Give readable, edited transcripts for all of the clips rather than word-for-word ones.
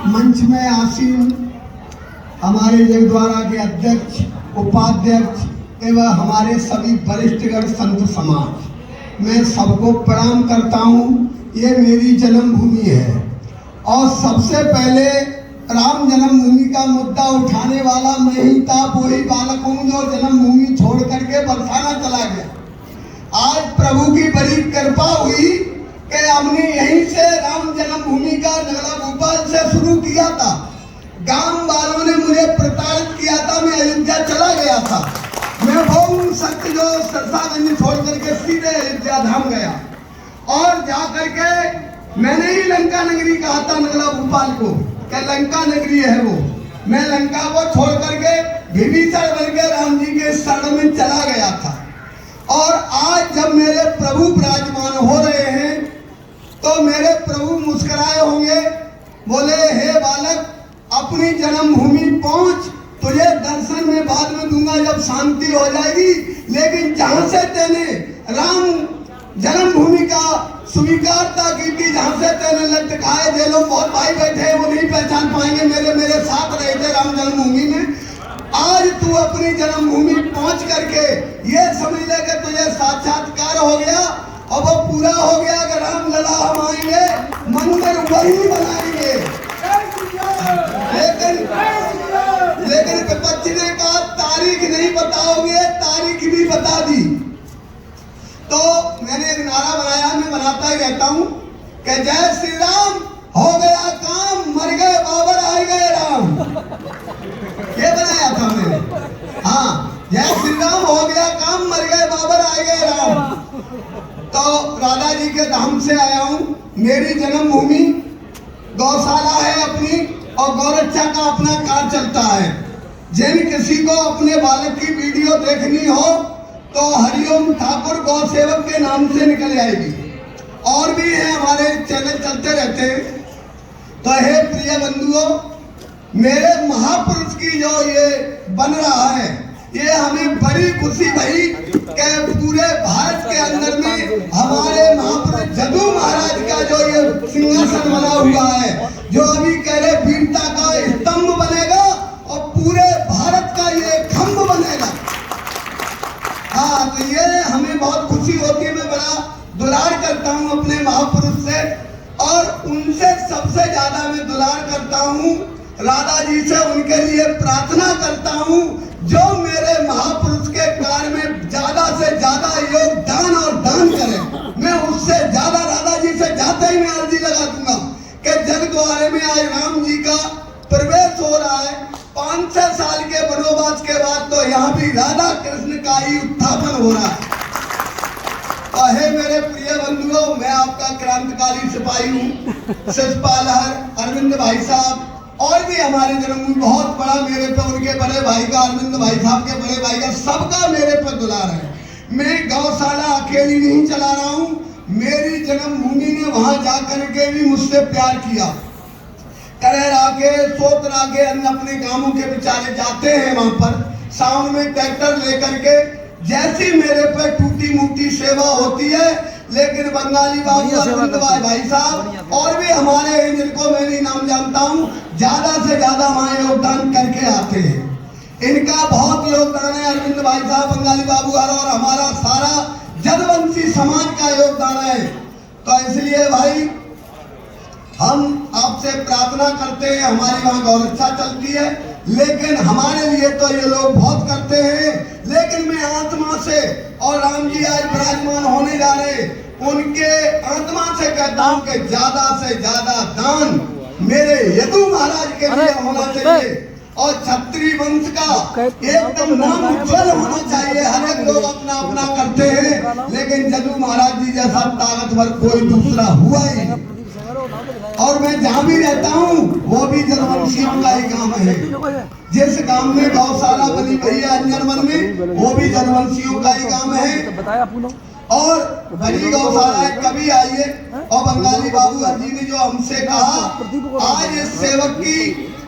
मंच में आसीन हमारे जगद्वारा के अध्यक्ष, उपाध्यक्ष एवं हमारे सभी वरिष्ठगण संत समाज, मैं सबको प्रणाम करता हूँ। ये मेरी जन्मभूमि है और सबसे पहले राम जन्मभूमि का मुद्दा उठाने वाला मैं ही था। वही बालक हूँ जो जन्मभूमि छोड़ करके बरसाना चला गया। आज प्रभु की बड़ी कृपा हुई कि हमने यहीं से राम जन्मभूमि का नगला भोपाल से शुरू किया था। गांव वालों ने मुझे प्रताड़ित किया था, मैं अयोध्या चला गया था। मैं वो सत्य जो सरसागंज छोड़ करके सीधे अयोध्या धाम गया और जा करके मैंने ही लंका नगरी कहा था नगला भोपाल को कि लंका नगरी है वो। मैं लंका को छोड़ करके विभीषण बन के राम जी के शरण में चला गया था। और आज जब मेरे प्रभु विराजमान हो रहे हैं तो मेरे प्रभु मुस्कुराए होंगे, बोले हे बालक अपनी जन्मभूमि पहुंच, तुझे दर्शन में बाद में दूंगा जब शांति हो जाएगी। लेकिन जहां से तेने राम जन्मभूमि का स्वीकारता की थी, जहां से तेने लटकाए दे लो, बहुत भाई बैठे हैं वो नहीं पहचान पाएंगे, मेरे साथ रहे थे राम जन्मभूमि में। आज तू अपनी जन्मभूमि पहुंच करके ये समझ ले कि तुझे साक्षात्कार हो गया और वो पूरा हो गया कि राम लला हम आएंगे, मंदिर वही बनाएंगे। लेकिन विपक्ष ने कहा तारीख नहीं बताओगे, तारीख भी बता दी। तो मैंने एक नारा बनाया, मैं बनाता ही रहता हूं कि जय श्री राम, हो गया काम, मर गए बाबर, आए गए राम। ये बनाया था मैंने। हाँ, जय श्री राम, हो गया काम, मर गए बाबर, आए गए राम। तो राधा जी के धाम से आया हूं। मेरी जन्मभूमि गौशाला है अपनी और गौरक्षा का अपना कार्य चलता है। जिन किसी को अपने बालक की वीडियो देखनी हो तो हरिओम ठाकुर गौ सेवक के नाम से निकल जाएगी। और भी है, हमारे चैनल चलते रहते हैं। तो हे प्रिय बंधुओं, मेरे महापुरुष की जो ये बन रहा है, ये हमें बड़ी खुशी भई कि पूरे भारत के अंदर में हमारे महापुरुष जदू महाराज का जो ये सिंहासन बना हुआ है, जो अभी कह रहे वीरता का स्तंभ बनेगा और पूरे भारत का ये खंभ बनेगा। हाँ, तो ये हमें बहुत खुशी होती है। मैं बड़ा दुलार करता हूँ अपने महापुरुष से और उनसे सबसे ज्यादा मैं दुलार करता हूँ राधा जी से। उनके लिए प्रार्थना करता हूँ जो मेरे महापुरुष के कार्य में ज्यादा से ज्यादा योगदान और दान करें। मैं उससे ज्यादा राधा जी से जाते ही मैं अर्जी लगा दूंगा कि जगद्वारे में आज राम जी का प्रवेश हो रहा है। 500 साल के वनवास के बाद तो यहाँ भी राधा कृष्ण का ही उत्थापन हो रहा है। हे मेरे प्रिय बंधुओं, मैं आपका क्रांतिकारी सिपाही हूँ। शिषपाल अरविंद भाई साहब और भी हमारे जन्मभूमि बहुत बड़ा मेरे पे, उनके बड़े भाई का, अरविंद भाई साहब के बड़े भाई का, सबका मेरे पे दुलार है। मैं गौशाला अकेली नहीं चला रहा हूँ। मेरी जन्मभूमि ने वहां जाकर के भी मुझसे प्यार किया। करेर आके, सोत आके, अन्य अपने कामों के बेचारे जाते हैं वहां पर साउंड में ट्रैक्टर लेकर के। जैसी मेरे पे टूटी मूटी सेवा होती है, लेकिन बंगाली बाबू अरविंद भाई साहब और भी हमारे हैं जिनको मैं नहीं नाम जानता हूँ, ज्यादा से ज्यादा वहां योगदान करके आते हैं। इनका बहुत योगदान है। अरविंद भाई साहब, बंगाली बाबू और हमारा सारा जदवंशी समाज का योगदान है। तो इसलिए भाई हम आपसे प्रार्थना करते हैं। हमारी वहां गौरक्षा चलती है, लेकिन हमारे लिए तो ये लोग बहुत करते हैं। लेकिन मैं आत्मा से, और राम जी आज विराजमान होने जा रहे, उनके आत्मा से कहता हूं कि ज्यादा से ज्यादा दान मेरे यदु महाराज के लिए होना चाहिए और क्षत्रिय वंश का एकदम नाम उज्जवल होना चाहिए। हर एक लोग अपना अपना करते हैं, लेकिन यदु महाराज जी जैसा ताकतवर कोई दूसरा हुआ ही नहीं। और मैं जहाँ भी रहता हूँ वो भी जनवंशियों का ही काम है। जिस गांव में गौशाला बनी हुई है अंजनवन में, वो भी जनवंशियों का ही काम है। और बड़ी गौशाला है, कभी आइए। और बंगाली बाबू जी ने जो हमसे कहा, आज इस सेवक की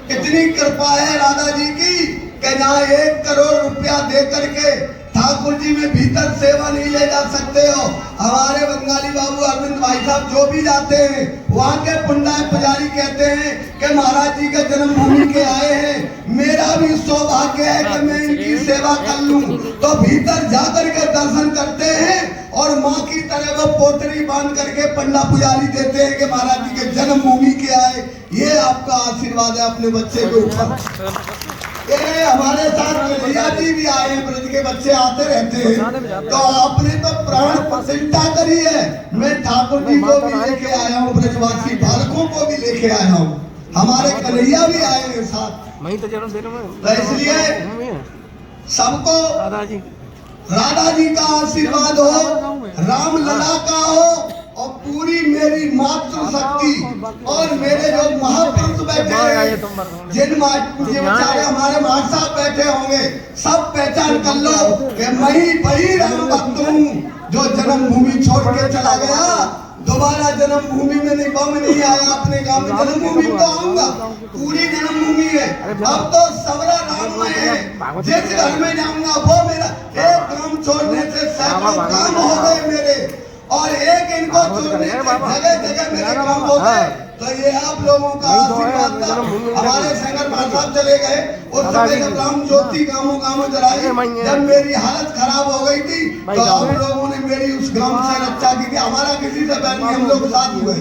इतनी कृपा है राधा जी की कि जहाँ 1 करोड़ रुपया दे करके ठाकुर जी में भीतर सेवा नहीं ले जा सकते हो। हमारे बंगाली बाबू अरविंद भाई साहब जो भी जाते हैं वहाँ के पुंडाय पुजारी कहते हैं कि महाराज जी के जन्मभूमि के आए हैं, मेरा भी सौभाग्य है कि मैं इनकी सेवा कर लूं। तो भीतर जाकर के दर्शन करते हैं और माँ की तरह वो पोटरी बांध करके पंडा पुजारी देते हैं कि महाराज जी के जन्मभूमि के आए। ये आपका आशीर्वाद है अपने बच्चे के ऊपर। ये हमारे साथ कन्हैया जी भी आए हैं, ब्रज के बच्चे आते रहते हैं, तो आपने तो प्राण प्रतिष्ठा करी है। मैं ठाकुर जी को भी लेके आया हूँ, ब्रजवासी बालकों को भी लेके आया हूँ, हमारे कन्हैया भी आए हैं साथ। तो इसलिए सबको राधा जी का आशीर्वाद हो, राम लला का हो, और पूरी मेरी मातृ शक्ति और मेरे जो महापुरुष बैठे हैं, जिन बेचारे हमारे माँ साहब बैठे होंगे, सब पहचान कर लो कि मैं ही वही राम भक्त हूँ जो जन्मभूमि छोड़ के चला गया। दोबारा जन्मभूमि में नहीं आया, अपने गांव में जन्मभूमि तो आऊंगा, पूरी जन्मभूमि है। अब तो सबरा राममय है, जिस घर में जाऊंगा वो मेरा, एक काम छोड़ने से सैकड़ों काम हो गए मेरे, और एक इनको छोड़ने से जगह जगह मेरे काम हो गए। तो ये आप लोगों का आशीर्वाद था। हमारे शंकर भाई साहब चले गए उस समय जब राम ज्योति गाँवों गाँवों जलाई, जब मेरी हालत खराब हो गई थी, तो आप लोगों ने मेरी उस गांव से रक्षा की थी। हमारा किसी से बैठ नहीं, हम लोग साथ हुए।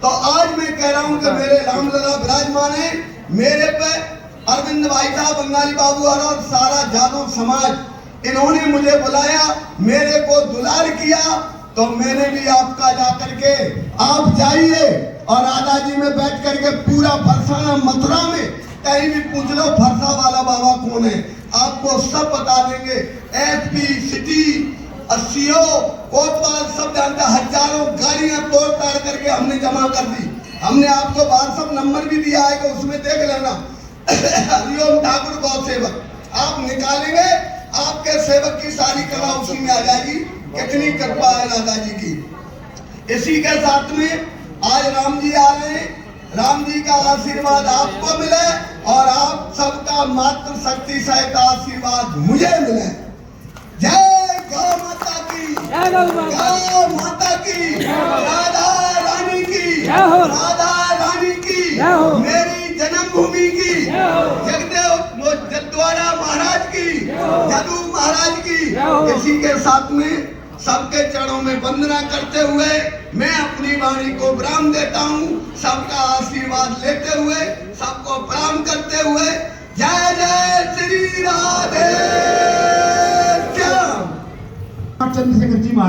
तो आज मैं कह रहा हूँ कि मेरे रामलला विराजमान है, मेरे पे अरविंद भाई साहब, बंगाली बाबू और सारा जादव समाज, इन्होंने मुझे बुलाया, मेरे को दुलार किया, तो मैंने भी आपका जाकर के, आप जाइए और राधा जी में बैठ करके पूरा फरसाना मथुरा में कहीं भी पूछ लो फरसा वाला बाबा कौन है, आपको सब बता देंगे। एसपी सिटी सीओ कोतवाल सब जानते, हजारों गाड़ियां तोड़ ताड़ करके हमने जमा कर दी। हमने आपको व्हाट्सएप नंबर भी दिया है कि उसमें देख लेना। हरिओम ठाकुर गौ सेवक आप निकालेंगे, आपके सेवक की सारी कला उसी में आ जाएगी। कितनी कृपा है राधा जी की। इसी के साथ में आज राम जी आ रहे हैं, राम जी का आशीर्वाद आपको मिले और आप सबका मातृ शक्ति सहित आशीर्वाद मुझे मिले। जय गौ माता की, गौ माता की, राधा रानी की, राधा रानी की, मेरी जन्मभूमि की, जगदेव जद्वारा महाराज की, जदू महाराज की। इसी के साथ में सबके चरणों में वंदना करते हुए मैं अपनी वाणी को विराम देता हूँ। सबका आशीर्वाद लेते हुए, सबको प्रणाम करते हुए, जय जय श्री राधे श्याम। चंद्रशेखर जी।